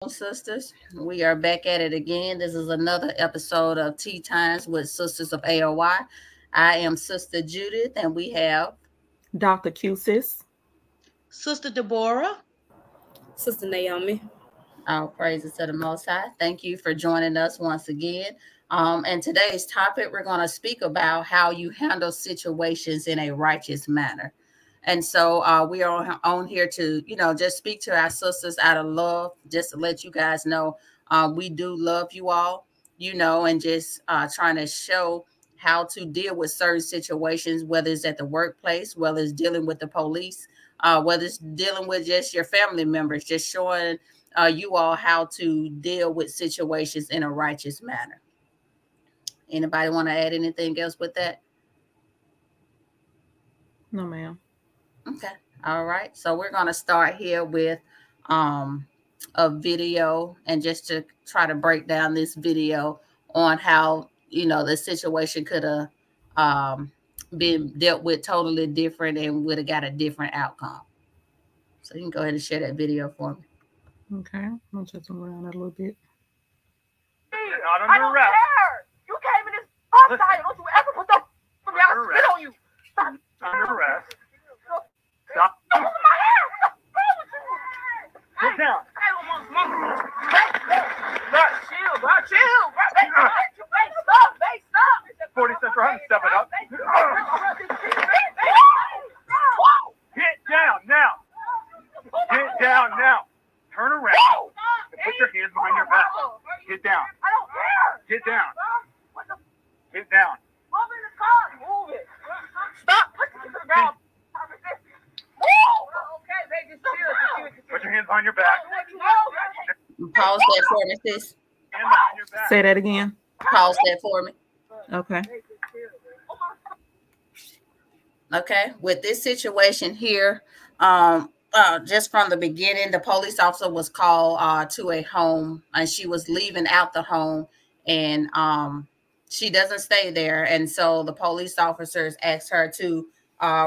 Sisters. We are back at it again. This is another episode of Tea Times with Sisters of AOI. I am Sister Judith, and we have Dr. Q, sis. Sister Deborah. Sister Naomi. our praises to the Most High. Thank you for joining us once again. And today's topic, we're going to speak about how you handle situations in a righteous manner. And so we are on here to, just speak to our sisters out of love, just to let you guys know we do love you all, and just trying to show how to deal with certain situations, whether it's at the workplace, whether it's dealing with the police, whether it's dealing with just your family members, just showing you all how to deal with situations in a righteous manner. Anybody want to add anything else with that? No, ma'am. Okay. All right. So we're going to start here with a video, and just to try to break down this video on how, the situation could have been dealt with totally different and would have got a different outcome. So you can go ahead and share that video for me. Okay. I'll just around it a little bit. I don't care. You came in this hostile. Don't you ever put the from me. I'll spit on you. Stop. Under arrest. Stop. Don't look at my hair. Sit down. Hey, mama. Bro, chill, bro. Chill, bro. Hey, stop. Hey, stop. 40 cents for having to step it up. Get down now. Get down now. Turn around and put your hands behind your back. Get down. I don't care. Get down. What the? Get down. Move in the car. Move it. Stop. Put it to the ground. Move. Okay, baby. Chill. Put your hands behind your back. Pause that for me, sis. Hands behind your back. Say that again. Pause that for me. Okay. Okay. With this situation here, just from the beginning, the police officer was called to a home, and she was leaving out the home, and she doesn't stay there. And so the police officers asked her to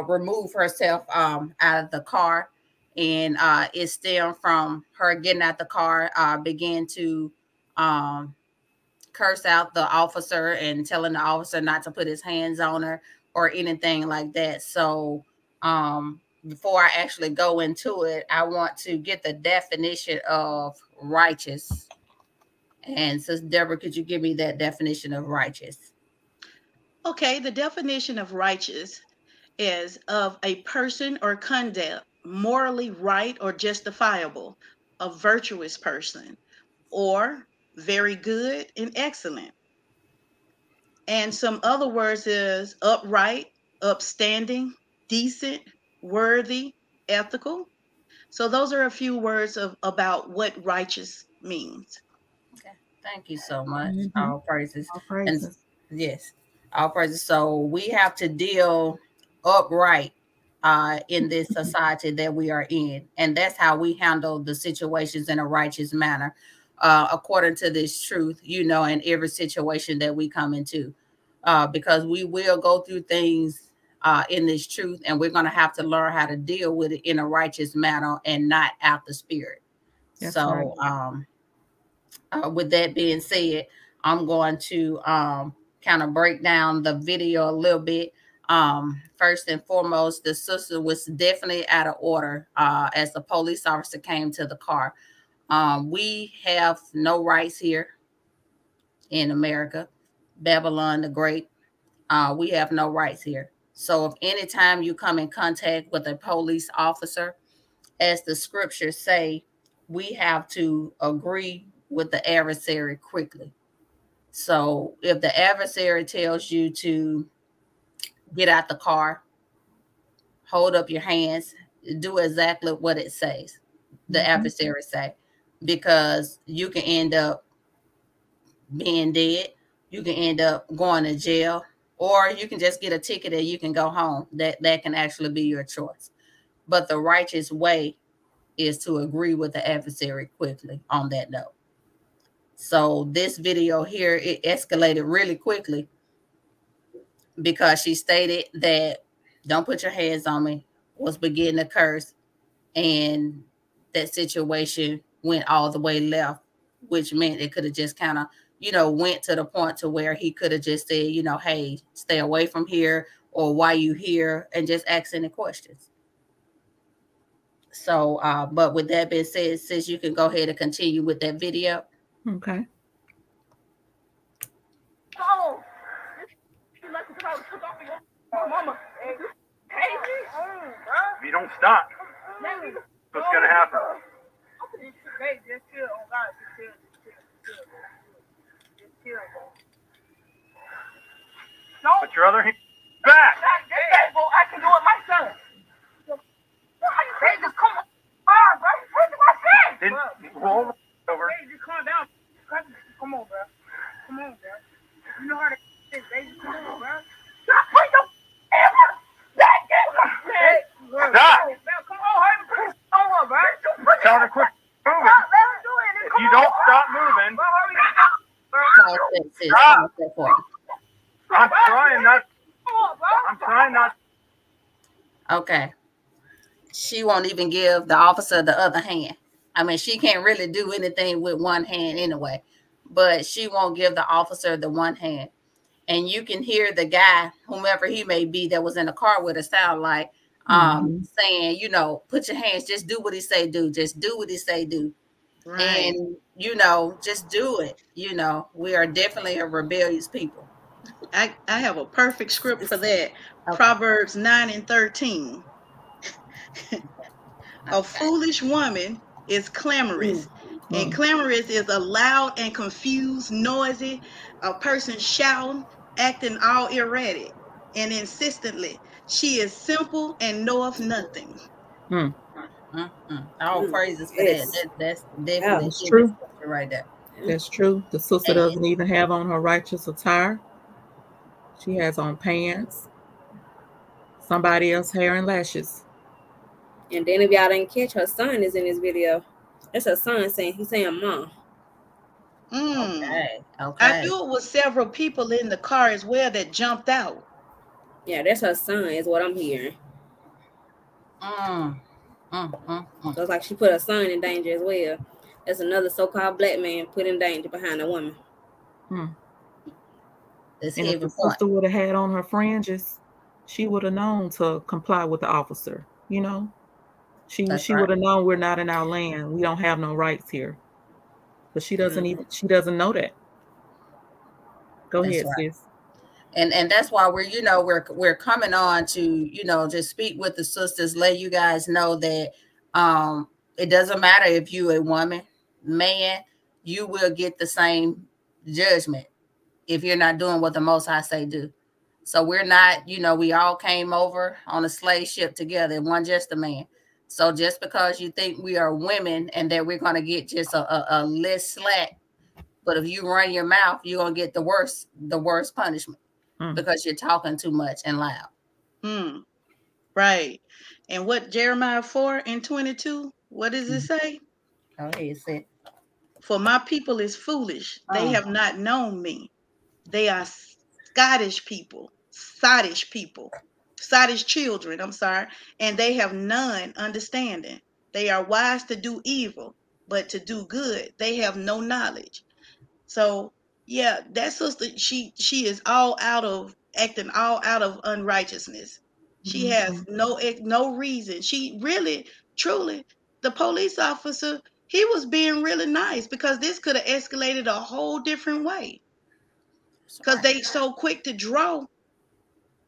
remove herself out of the car, and it stemmed from her getting out the car, began to curse out the officer and telling the officer not to put his hands on her or anything like that. So before I actually go into it, I want to get the definition of righteous. And Sister Deborah, could you give me that definition of righteous? Okay, the definition of righteous is of a person or conduct morally right or justifiable, a virtuous person, or very good and excellent. And some other words is upright, upstanding, decent, worthy, ethical. So those are a few words about what righteous means. Okay, thank you so much. Mhm. All praises. All praises. And yes, all praises. So we have to deal upright in this society that we are in, and that's how we handle the situations in a righteous manner, according to this truth, in every situation that we come into, because we will go through things in this truth, and we're going to have to learn how to deal with it in a righteous manner and not out the spirit. That's So with that being said, I'm going to kind of break down the video a little bit. First and foremost, the sister was definitely out of order as the police officer came to the car. We have no rights here in America. Babylon the Great. We have no rights here. So if anytime you come in contact with a police officer, as the scriptures say, we have to agree with the adversary quickly. So if the adversary tells you to get out the car, hold up your hands, do exactly what it says, the adversary say, because you can end up being dead, you can end up going to jail, or you can just get a ticket and you can go home. That can actually be your choice. But the righteous way is to agree with the adversary quickly on that note. So this video here, it escalated really quickly because she stated that don't put your hands on me, was beginning to curse, and that situation went all the way left, which meant it could have just kind of, went to the point to where he could have just said, hey, stay away from here, or why you here, and just ask any questions. So, but with that being said, sis, you can go ahead and continue with that video. Okay. Oh, you like to try to put off your mama. If you don't stop, what's going to happen? Just chill. Oh, God, just chill. Put your other hand back. I can do it myself. Hey, just come on, bro. Then roll over. Hey, just calm down. Come on, bro. You know how to get this, baby. Come on, bro. Stop. Stop. Come on, hurry. Come on, bro. Tell her to quit moving. If you don't stop moving, I'm trying not. Okay. She won't even give the officer the other hand. I mean, she can't really do anything with one hand anyway, but she won't give the officer the one hand. And you can hear the guy, whomever he may be, that was in the car with her, sound like saying, put your hands, just do what he say do. Just do what he say do. Right. And, just do it. We are definitely a rebellious people. I have a perfect script for that. Okay. Proverbs 9:13. A foolish woman is clamorous, and clamorous is a loud and confused, noisy, a person shouting, acting all erratic and insistently. She is simple and knoweth nothing. All praises for that. That's definitely true right there. That's true. The sister doesn't even have on her righteous attire. She has on pants, somebody else's hair and lashes. And then if y'all didn't catch, her son is in this video. That's her son saying, he's saying mom. Okay. I knew it was several people in the car as well that jumped out. Yeah, that's her son is what I'm hearing. So it's like she put her son in danger as well. That's another so-called black man put in danger behind a woman. And if the sister would have had on her fringes, she would have known to comply with the officer, She would have known we're not in our land. We don't have no rights here. But she doesn't she doesn't know that. Go ahead, sis. And that's why we're coming on to, just speak with the sisters, let you guys know that it doesn't matter if you a woman, man, you will get the same judgment if you're not doing what the Most High say do. So we're not, we all came over on a slave ship together. It wasn't just a man. So just because you think we are women and that we're going to get just a less slack, but if you run your mouth, you're going to get the worst punishment because you're talking too much and loud. Right. And what Jeremiah 4:22, what does it say? Oh, it said, for my people is foolish. They have not known me. They are Scottish children, and they have none understanding. They are wise to do evil, but to do good, they have no knowledge. So, yeah, that sister, she is acting all out of unrighteousness. She has no reason. She really, truly, the police officer, he was being really nice because this could have escalated a whole different way. Because they so quick to draw,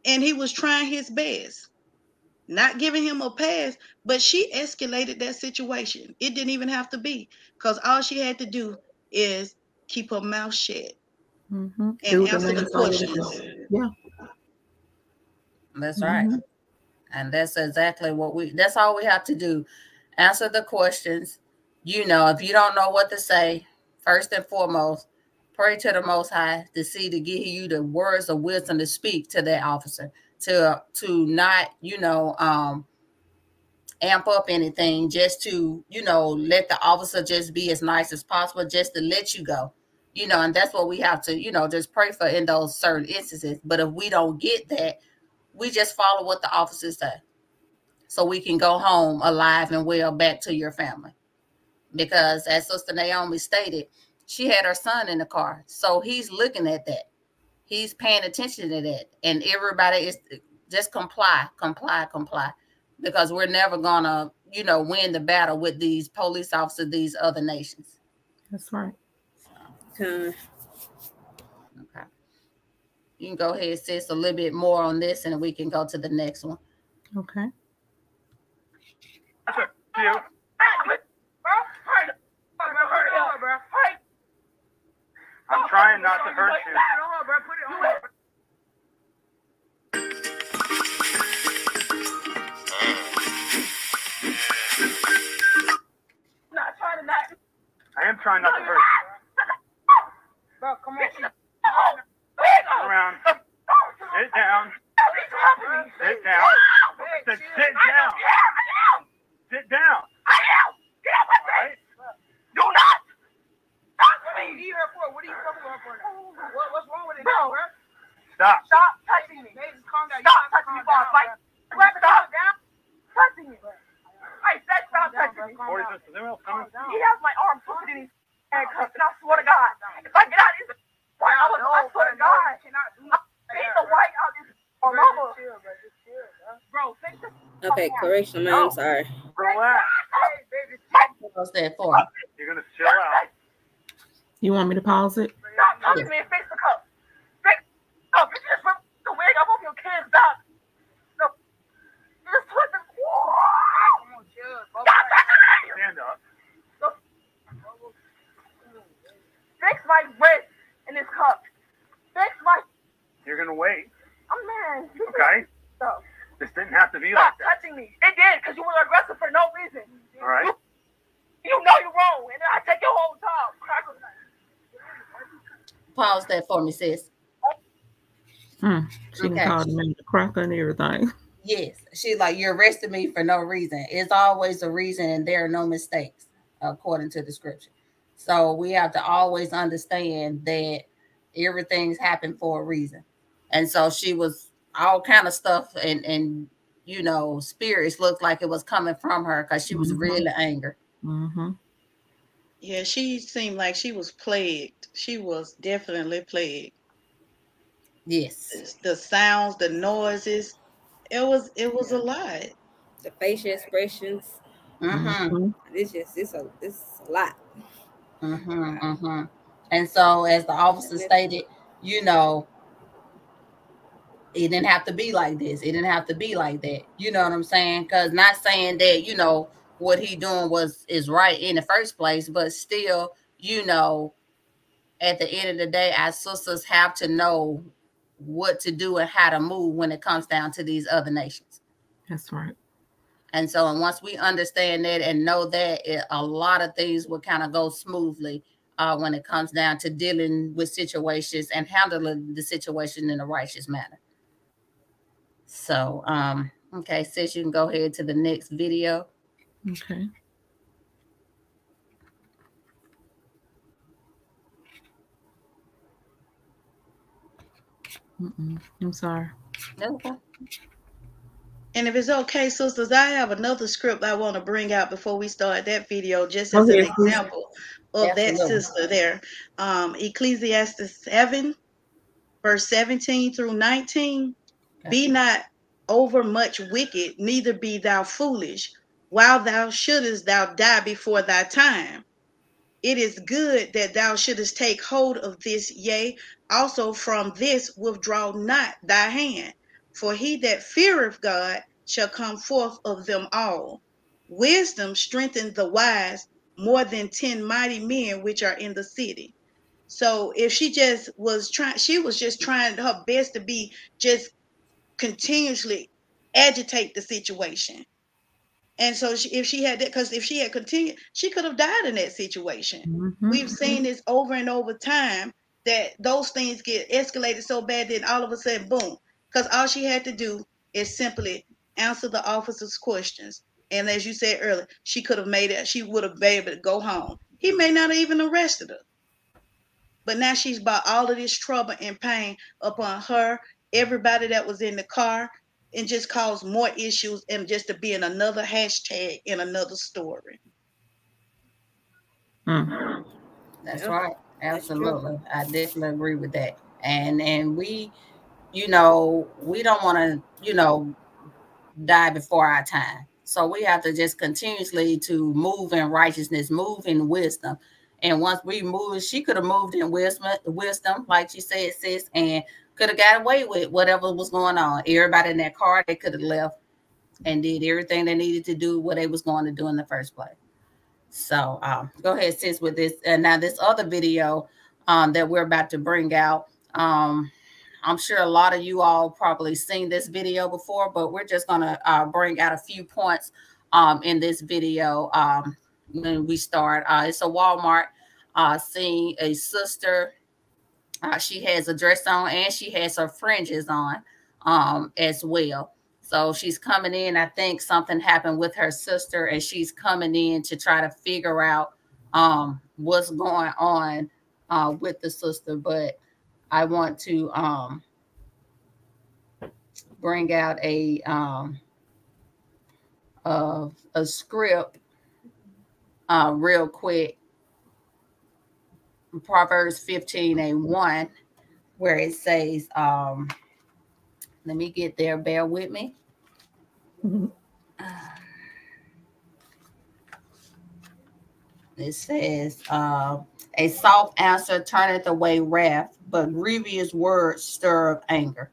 and he was trying his best, not giving him a pass, but she escalated that situation. It didn't even have to be, because all she had to do is keep her mouth shut and answer the questions. Yeah, that's right. And that's exactly that's all we have to do. Answer the questions. If you don't know what to say, first and foremost, pray to the Most High to give you the words of wisdom to speak to that officer, to not, amp up anything, just to, let the officer just be as nice as possible, just to let you go, and that's what we have to, just pray for in those certain instances. But if we don't get that, we just follow what the officers say so we can go home alive and well back to your family. because as Sister Naomi stated, she had her son in the car. So he's looking at that. He's paying attention to that. And everybody is just comply, because we're never going to, win the battle with these police officers, these other nations. That's right. Okay. You can go ahead, sis, a little bit more on this, and we can go to the next one. Okay. I'm trying not to hurt you. I am trying not to hurt you. Bro, come on. Turn around. Sit down. Sit down. Sit down. Sit down. Right? Do not talk to me. What are you here for? What are you here for? What's wrong with it, bro? Stop. Stop touching me. Calm down. Stop touching me, boss. Like, stop touching me. I said stop touching me. He has my arm twisted in his handcuffs, and I swear to God, if I get out of this, I swear to God, I'll beat the white out of this mama. Bro, fix this. Okay, correction, man. I'm sorry. Relax. What's that for? You're going to chill out. You want me to pause it? Stop touching me and fix the cup. Fix the cup. You just put the wig up off your kids' back. No. Just put the... Come on, chill. Stop touching me! Stand up. Fix my wrist in this cup. Fix my... You're going to wait. Oh, man. Okay? Stop This didn't have to be like that. touching me. It did, because you were aggressive for no reason. All right? You know you're wrong, and then I take your whole top. Pause that for me, sis. She can call the man the cracker and everything. Yes. She's like, you arrested me for no reason. It's always a reason, and there are no mistakes, according to the scripture. So we have to always understand that everything's happened for a reason. And so she was all kind of stuff, and spirits looked like it was coming from her because she was really angry. Yeah, she seemed like she was plagued. She was definitely plagued. Yes. The sounds, the noises, it was a lot. The facial expressions. It's a lot. And so, as the officer stated, it didn't have to be like this. It didn't have to be like that. You know what I'm saying? Because not saying that, what he doing is right in the first place, but still, at the end of the day, our sisters have to know what to do and how to move when it comes down to these other nations. That's right. And so, and once we understand that and know that, a lot of things will kind of go smoothly when it comes down to dealing with situations and handling the situation in a righteous manner. So, okay, sis, you can go ahead to the next video. Okay. I'm sorry. Okay. And if it's okay, sisters, I have another script I want to bring out before we start that video, just as an example of that sister there. Ecclesiastes 7, verse 17 through 19. Be not over much wicked, neither be thou foolish, while thou shouldest thou die before thy time. It is good that thou shouldest take hold of this, yea, also from this withdraw not thy hand. For he that feareth God shall come forth of them all. Wisdom strengthens the wise more than 10 mighty men which are in the city. So if she just was trying, she was just trying her best to be just continuously agitate the situation. And so if she had that, because if she had continued, she could have died in that situation. We've seen this over and over time, that those things get escalated so bad that all of a sudden, boom, because all she had to do is simply answer the officer's questions. And as you said earlier, she could have made it, she would have been able to go home. He may not have even arrested her. But now she's brought all of this trouble and pain upon her, everybody that was in the car, and just cause more issues and just to be in another hashtag in another story. That's right. Absolutely. I definitely agree with that. And we, you know, we don't want to, you know, die before our time. So we have to just continuously to move in righteousness, move in wisdom. And once we move, she could have moved in wisdom, like she said, sis, and could have got away with whatever was going on. Everybody in that car, they could have left and did everything they needed to do what they was going to do in the first place. So go ahead, sis, with this. And now this other video that we're about to bring out. I'm sure a lot of you all probably seen this video before, but we're just going to bring out a few points in this video when we start. It's a Walmart seeing a sister. She has a dress on and she has her fringes on as well. So she's coming in. I think something happened with her sister, and she's coming in to try to figure out what's going on with the sister. But I want to bring out a script real quick. Proverbs 15:1, where it says, let me get there, bear with me. It says, a soft answer turneth away wrath, but grievous words stir up anger.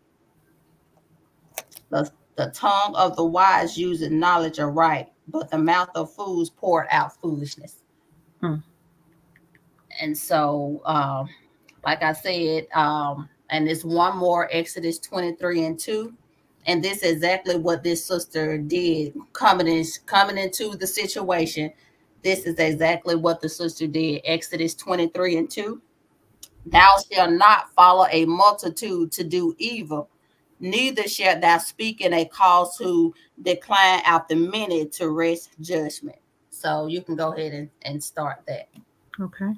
The tongue of the wise uses knowledge aright, but the mouth of fools pour out foolishness. And so, like I said, and it's one more, Exodus 23:2. And this is exactly what this sister did coming into the situation. This is exactly what the sister did. Exodus 23:2. Thou shalt not follow a multitude to do evil, neither shalt thou speak in a cause to decline after many to wrest judgment. So you can go ahead and start that. Okay.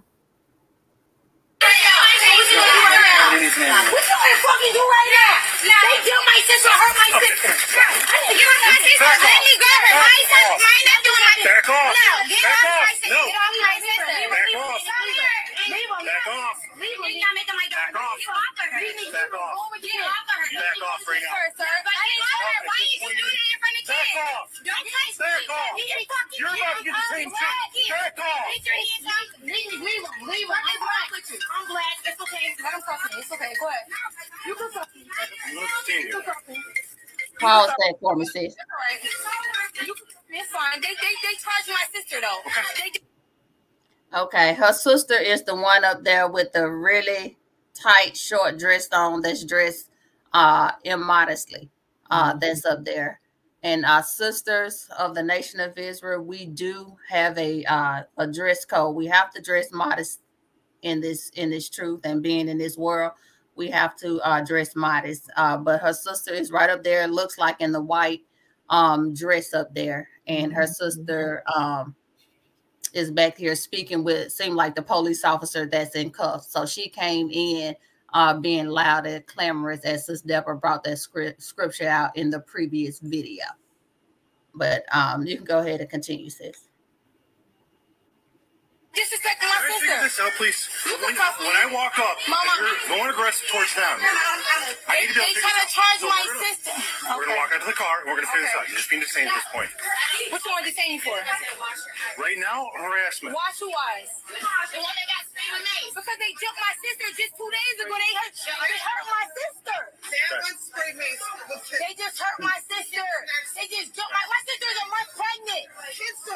What you gonna fucking do right now? They killed my sister, hurt my sister. You hurt my sister. Let me grab her. My sister, my nephew, and my sister. Back off. No, get off my sister. Get off my sister. Back off. Leave him. Back off. Leave him. You're not making my daughter. Back off. Back off. Get off of her. Back off right now. Why did you do that in front of kids? Back off. Don't touch me. Back off. You're about to get the same shit. Back off. Leave him. I'm black. It's okay. Let him talk to me. It's okay. Go ahead. You can talk to me. Pause that for me, sis. It's fine. They charged my sister though. Okay, her sister is the one up there with the really tight, short dress on. That's dressed immodestly. That's up there. And our sisters of the nation of Israel, we do have a dress code. We have to dress modest in this truth, and being in this world, we have to dress modest. But her sister is right up there. It looks like in the white dress up there, and her sister is back here speaking with, seemed like the police officer that's in cuffs. So she came in being loud and clamorous, as Sis Deborah brought that scripture out in the previous video. But you can go ahead and continue, sis. Disrespecting my sister. Figure this out, please. When I walk up, Mama, you're going aggressive towards them. They trying to charge my sister. We're going to walk out to the car, and we're going to figure this out. You're just being detained at this point. What you want to detain you for? Right now, harassment. Watch who was. The one that got sprayed with mace. Because they jumped my sister just 2 days ago. They hurt my sister. They just hurt my sister. They just jumped my sister is a month pregnant.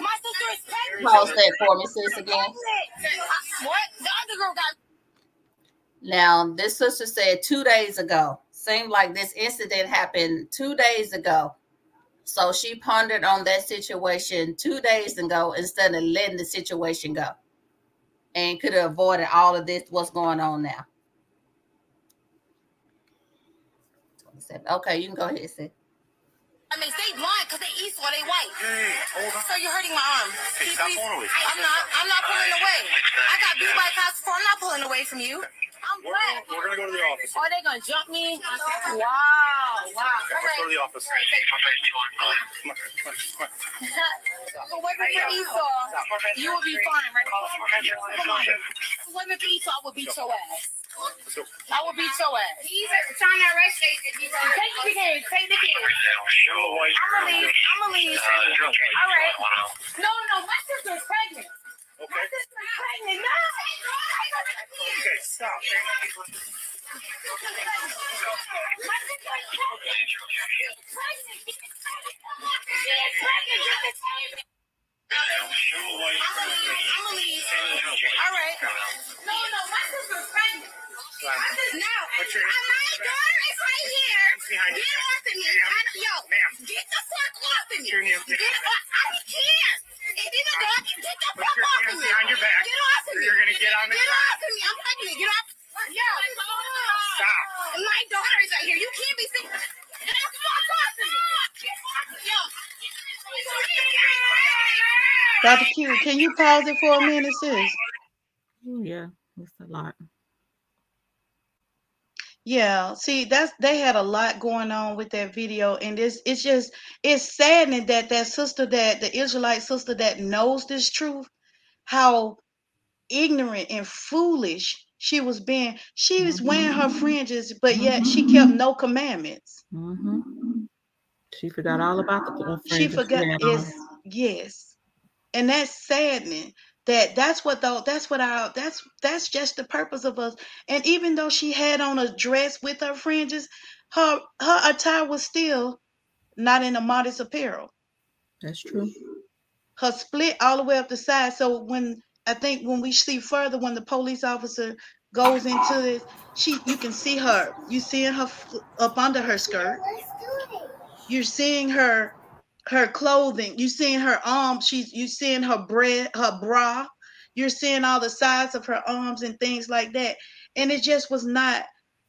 My sister is pregnant. Pause that for me, sis, again. What? The other girl got. Now, this sister said 2 days ago. Seemed like this incident happened 2 days ago. So she pondered on that situation 2 days ago instead of letting the situation go, and could have avoided all of this. What's going on now? 27. Okay, you can go ahead, sis. I mean, they blind because they east or they white. Hey, hold on. So you're hurting my arm. Hey, stop pulling away. I'm not pulling away. I got beat by cops before. I'm not pulling away from you. I'm black. We're gonna go to the office. Are they gonna jump me? Wow. Okay, let's go to the office. Come on. So wait for Esau, you will be fine, right? Come on. Wait for Esau, I will beat your ass. I will beat your ass. He's trying to arrest you. Take the kids. Take the kids. I'm gonna leave. All right. No, my sister's pregnant. Okay. My sister's pregnant. No. Okay, stop. My sister's pregnant. She is pregnant. I'm gonna leave. All right. No, my sister's pregnant. No, my daughter is right here. Get off of me. Yo, get the fuck off of me. Get off. I can't. If you're the dog, get the fuck off of me. Behind your back. Get off of me. You're gonna get on the Get off of me. I'm pregnant. Get off. Yo. Stop. My daughter is right here. You can't be sick. Get the fuck off of me. Get off. Yo. Dr. Q, can you pause it for a minute, sis? Oh, yeah, it's a lot. Yeah, see, they had a lot going on with that video, and it's saddening that sister, that the Israelite sister that knows this truth, how ignorant and foolish she was being. She was wearing her fringes, but yet she kept no commandments. She forgot all about the fringes. She forgot. Yes, and that's saddening. That's just the purpose of us. And even though she had on a dress with her fringes, her attire was still not in a modest apparel. That's true. Her split all the way up the side. So when we see further, when the police officer goes into this, you can see her. You seeing her up under her skirt. You're seeing her clothing. You seeing her arms. You seeing her bra. You're seeing all the sides of her arms and things like that. And it just was not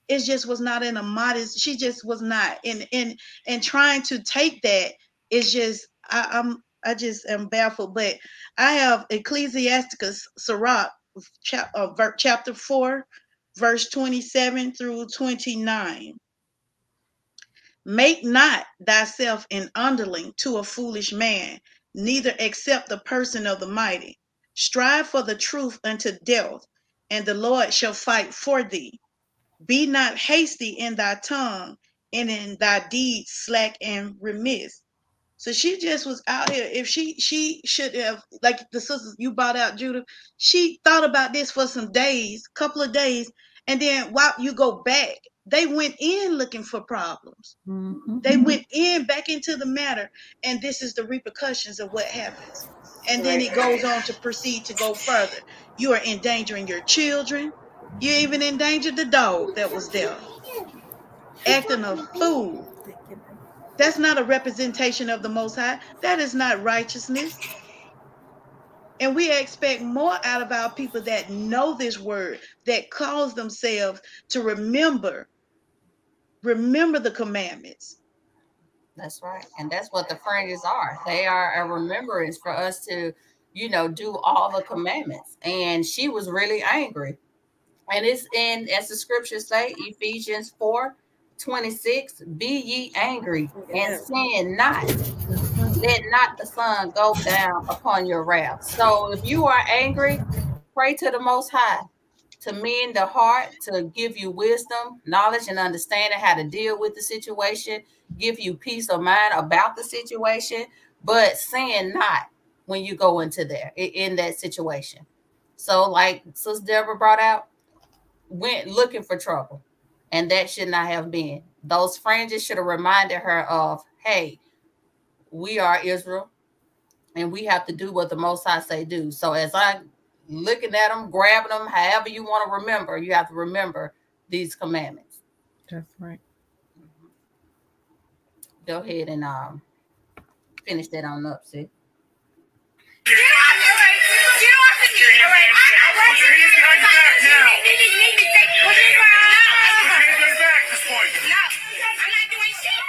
in a modest. She just was not and trying to take that is just I just am baffled. But I have Ecclesiasticus Sirach chapter 4 verse 27 through 29. Make not thyself an underling to a foolish man, neither accept the person of the mighty. Strive for the truth unto death, and the Lord shall fight for thee. Be not hasty in thy tongue, and in thy deeds slack and remiss. So she just was out here. If she should have, like the sisters you brought out, Judah, she thought about this for some days, couple of days, and then while you go back, they went in looking for problems. They went back into the matter, and this is the repercussions of what happens. And then it goes on to proceed to go further. You are endangering your children. You even endangered the dog that was there, acting a fool. That's not a representation of the Most High. That is not righteousness. And we expect more out of our people that know this word, that cause themselves to remember the commandments. That's right. And that's what the fringes are. They are a remembrance for us to, do all the commandments. And she was really angry. And it's as the scriptures say, Ephesians 4:26, be ye angry and sin not. Let not the sun go down upon your wrath. So if you are angry, pray to the Most High to mend the heart, to give you wisdom, knowledge, and understanding how to deal with the situation, give you peace of mind about the situation, but sin not when you go into there in that situation. So like Sister Deborah brought out, went looking for trouble, and that should not have been. Those fringes should have reminded her of, hey, we are Israel, and we have to do what the Most High say do. So as I looking at them, grabbing them, however you want to remember, you have to remember these commandments. That's right. Go ahead and finish that on up, see. Get off of me! All right. Put your hands behind your back now. Put your hands on your back at this point. No, I'm not doing shit.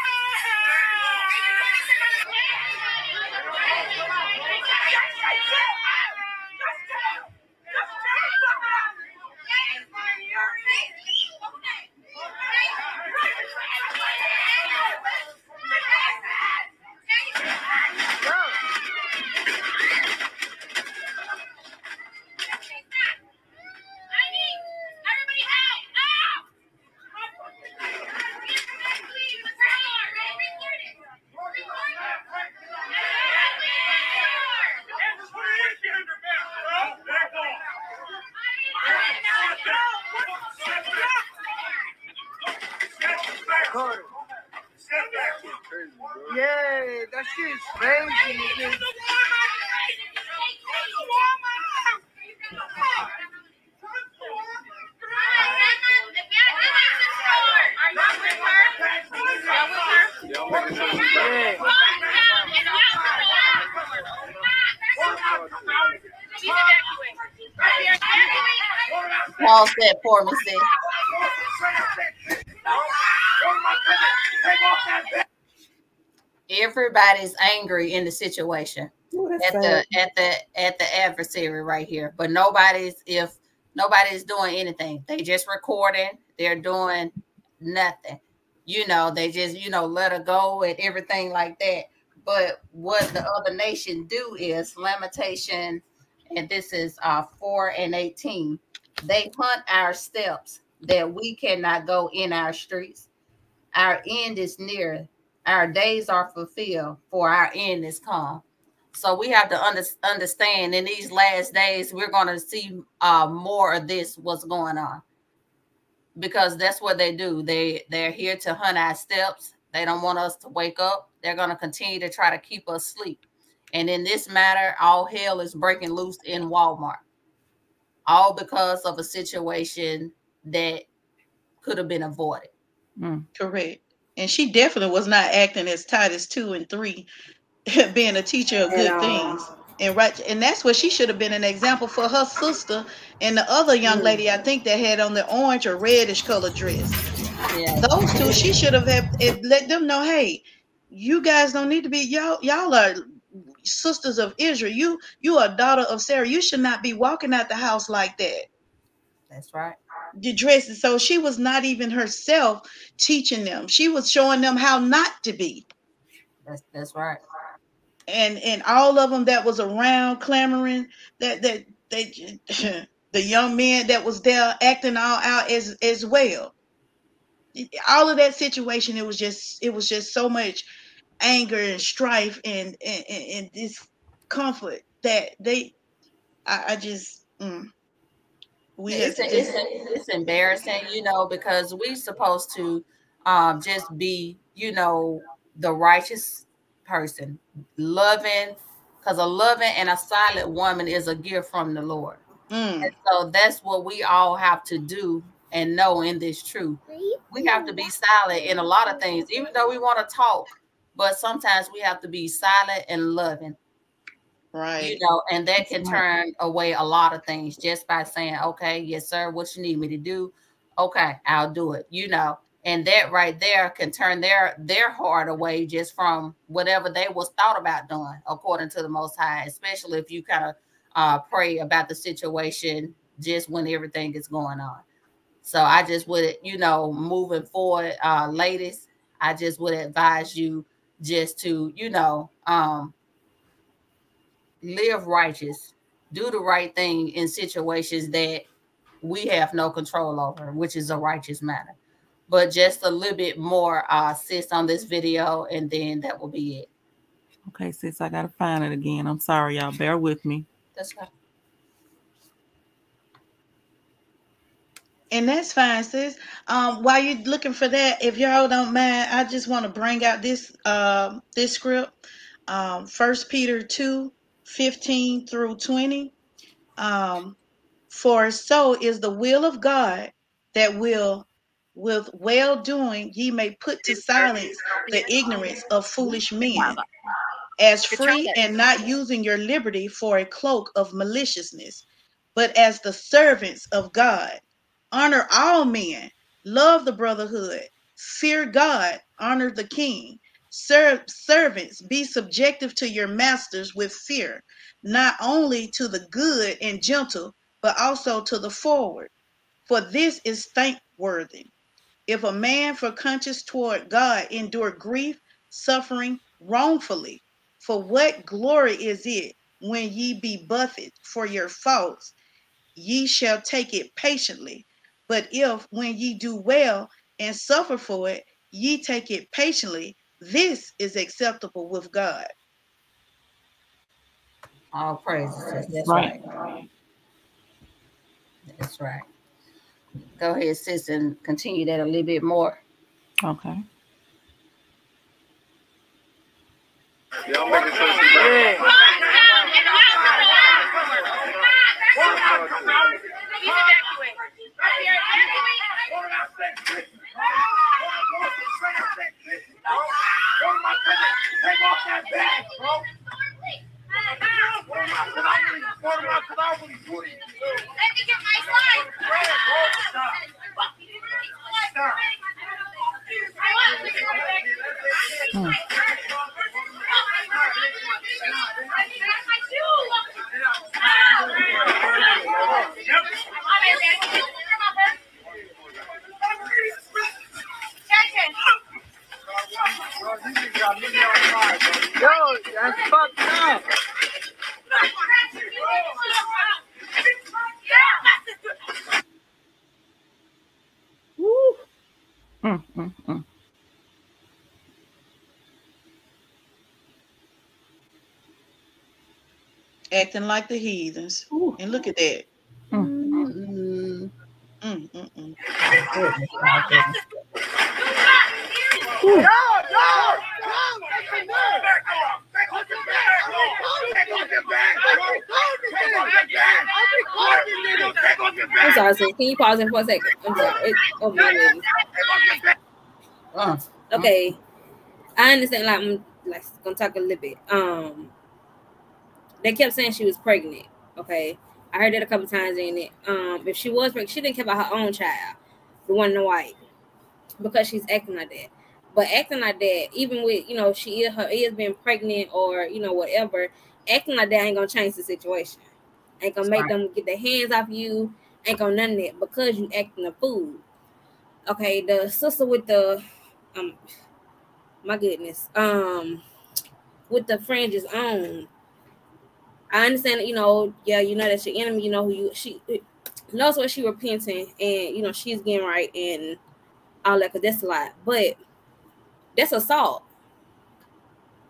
shit's crazy. Pause that for me, sis. Everybody's angry in the situation at the adversary right here, but nobody's doing anything. They just recording. They're doing nothing. They just let her go and everything like that. But what the other nation do is limitation, and this is 4:18. They hunt our steps that we cannot go in our streets. Our end is near. Our days are fulfilled, for our end is come. So we have to understand in these last days, we're going to see more of this, what's going on. Because that's what they do. They're here to hunt our steps. They don't want us to wake up. They're going to continue to try to keep us asleep. And in this matter, all hell is breaking loose in Walmart. All because of a situation that could have been avoided. Correct. And she definitely was not acting as Titus 2 and 3, being a teacher of good things. And that's what she should have been an example for her sister and the other young lady, I think, that had on the orange or reddish colored dress. Yeah. Those two, she should have let them know, hey, you guys don't need to be, y'all are sisters of Israel. You are a daughter of Sarah. You should not be walking out the house like that. That's right. The dresses. So she was not even herself teaching them. She was showing them how not to be. That's right. And all of them that was around clamoring, that they the young men that was there acting all out as well. All of that situation, it was just so much anger and strife and discomfort that I just it's embarrassing, because we're supposed to just be, the righteous person, loving, because a loving and a silent woman is a gift from the Lord. And so that's what we all have to do and know in this truth. We have to be silent in a lot of things, even though we want to talk, but sometimes we have to be silent and loving. Right. And that can turn away a lot of things just by saying, okay, yes, sir, what you need me to do? Okay, I'll do it, and that right there can turn their heart away just from whatever they was thought about doing according to the Most High, especially if you kind of pray about the situation just when everything is going on. So I just would, moving forward, ladies, I just would advise you just to, live righteous, do the right thing in situations that we have no control over, which is a righteous matter. But just a little bit more, sis, on this video, and then that will be it. Okay, sis, I gotta find it again. I'm sorry, y'all. Bear with me. That's fine. And that's fine, sis. While you're looking for that, if y'all don't mind, I just want to bring out this script. 1 Peter 2:15 through 20. For so is the will of God, that with well doing ye may put to silence the ignorance of foolish men, as free and not using your liberty for a cloak of maliciousness, but as the servants of God. Honor all men, love the brotherhood, fear God, honor the king. Servants, be subjective to your masters with fear, not only to the good and gentle, but also to the forward. For this is thankworthy. If a man for conscience toward God endure grief, suffering wrongfully, for what glory is it when ye be buffeted for your faults? Ye shall take it patiently. But if, when ye do well and suffer for it, ye take it patiently, this is acceptable with God. All praises. That's right. That's right. Go ahead, sis, and continue that a little bit more. Okay. I'm making sure she's ready. Take off that bag, bro. Let me get my slide. Stop. Yo, that's fucked up. Woo. Acting like the heathens. Ooh. And look at that. I'm sorry, so can you pause it for a second? I'm sorry. Okay. I understand, I'm gonna talk a little bit. They kept saying she was pregnant. Okay. I heard that a couple times in it. If she was pregnant, she didn't care about her own child, the one in the white, because she's acting like that. But acting like that, even with, she is being pregnant or, whatever, acting like that ain't gonna change the situation. Ain't gonna make them get their hands off you. Ain't gonna none of that because you acting a fool. Okay, the sister with the my goodness, with the fringes on. I understand that, yeah, that's your enemy, she knows what she repenting and, she's getting right and all that, because that's a lot. But that's assault.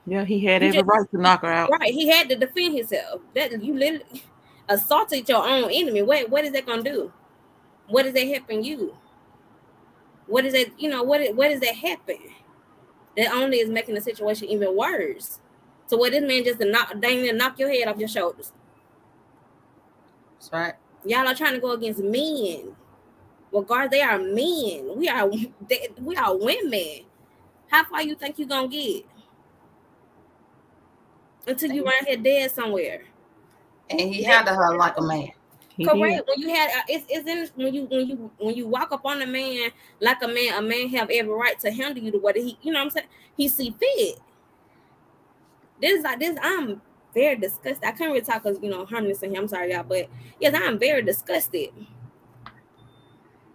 Yeah, he had every right to knock her out. Right, he had to defend himself. That you literally assaulted your own enemy. What is that gonna do? What is that helping you? What is that, what is that happen? That only is making the situation even worse. So what this man just knock your head off your shoulders. That's right. Y'all are trying to go against men. Well, guard, they are men. We are women. How far you think you gonna get? Until you right here dead somewhere. And he handled her like a man. Correct. When you had when you walk up on a man like a man have every right to handle you the way that he, what I'm saying, he see fit. This I'm very disgusted. I can't really talk because harmless in here. I'm sorry, y'all, but yes, I'm very disgusted.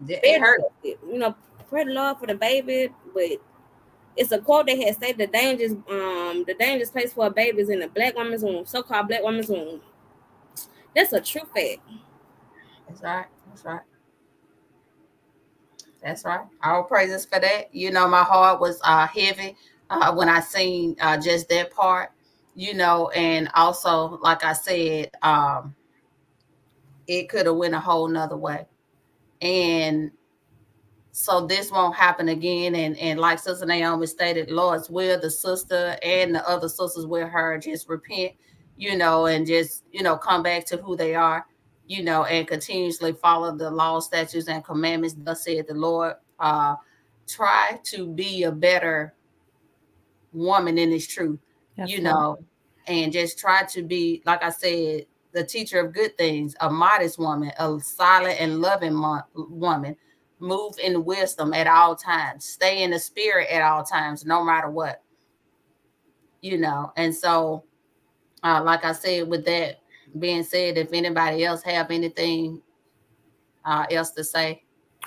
It hurt. Pray the Lord for the baby, but it's a quote that had said the dangerous place for a baby is in a black woman's womb, so-called black woman's womb. That's a true fact. That's right. That's right. That's right. All praises for that. My heart was heavy when I seen just that part, and also, like I said, it could have went a whole nother way. And so this won't happen again. And like Sister Naomi stated, Lord's will, the sister and the other sisters with her just repent, and just, come back to who they are, and continuously follow the law, statutes, and commandments. Thus said the Lord. Try to be a better woman in this truth, and just try to be, like I said, the teacher of good things, a modest woman, a silent and loving woman. Move in wisdom at all times. Stay in the spirit at all times, no matter what. And so, like I said, with that being said, if anybody else have anything else to say.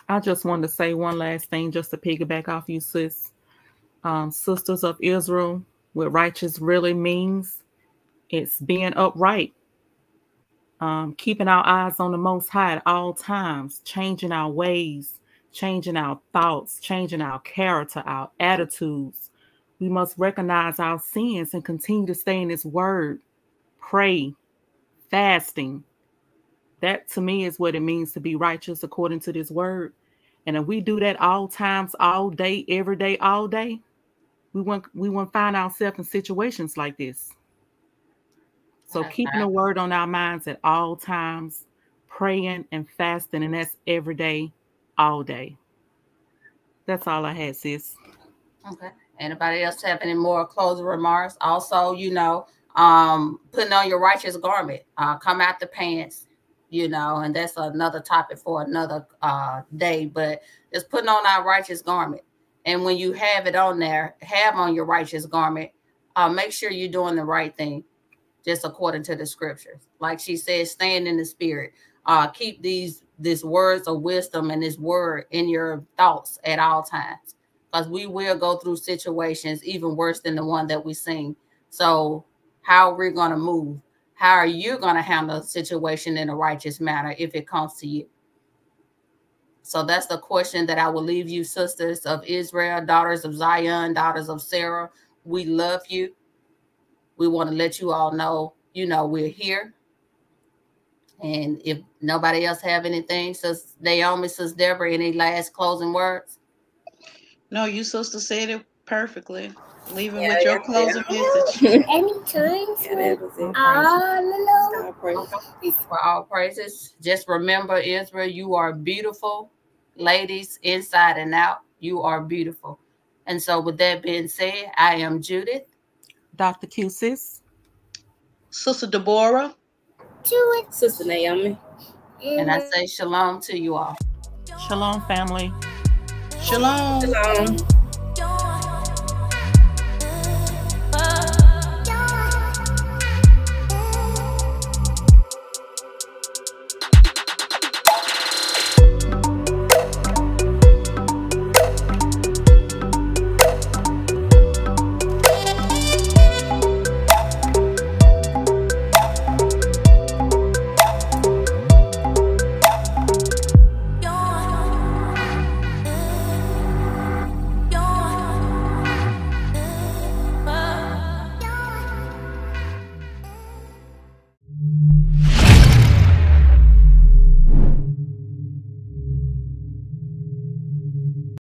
I just wanted to say one last thing just to piggyback off you, sis. Sisters of Israel, what righteous really means, it's being upright. Keeping our eyes on the Most High at all times, changing our ways, changing our thoughts, changing our character, our attitudes. We must recognize our sins and continue to stay in His Word, pray, fasting. That to me is what it means to be righteous according to this Word. And if we do that all times, all day, every day, all day, we wouldn't find ourselves in situations like this. So keeping the word on our minds at all times, praying and fasting, and that's every day, all day. That's all I had, sis. Okay. Anybody else have any more closing remarks? Also, putting on your righteous garment, come out the pants, and that's another topic for another day, but just putting on our righteous garment. And when you have it on there, have on your righteous garment, make sure you're doing the right thing, just according to the scriptures. Like she said, stand in the spirit. Keep these words of wisdom and this word in your thoughts at all times, because we will go through situations even worse than the one that we seen. So how are we going to move? How are you going to handle a situation in a righteous manner if it comes to you? So that's the question that I will leave you, sisters of Israel, daughters of Zion, daughters of Sarah. We love you. We want to let you all know, we're here. And if nobody else have anything, Sis Naomi, Sis Deborah, any last closing words? No, you sister said it perfectly. Leaving with your closing message. Anytime. For all praises. Just remember, Israel, you are beautiful. Ladies, inside and out, you are beautiful. And so with that being said, I am Judith. Dr. Q, sis. Sister Deborah. Sister Naomi. And I say shalom to you all. Shalom, family. Shalom. Shalom.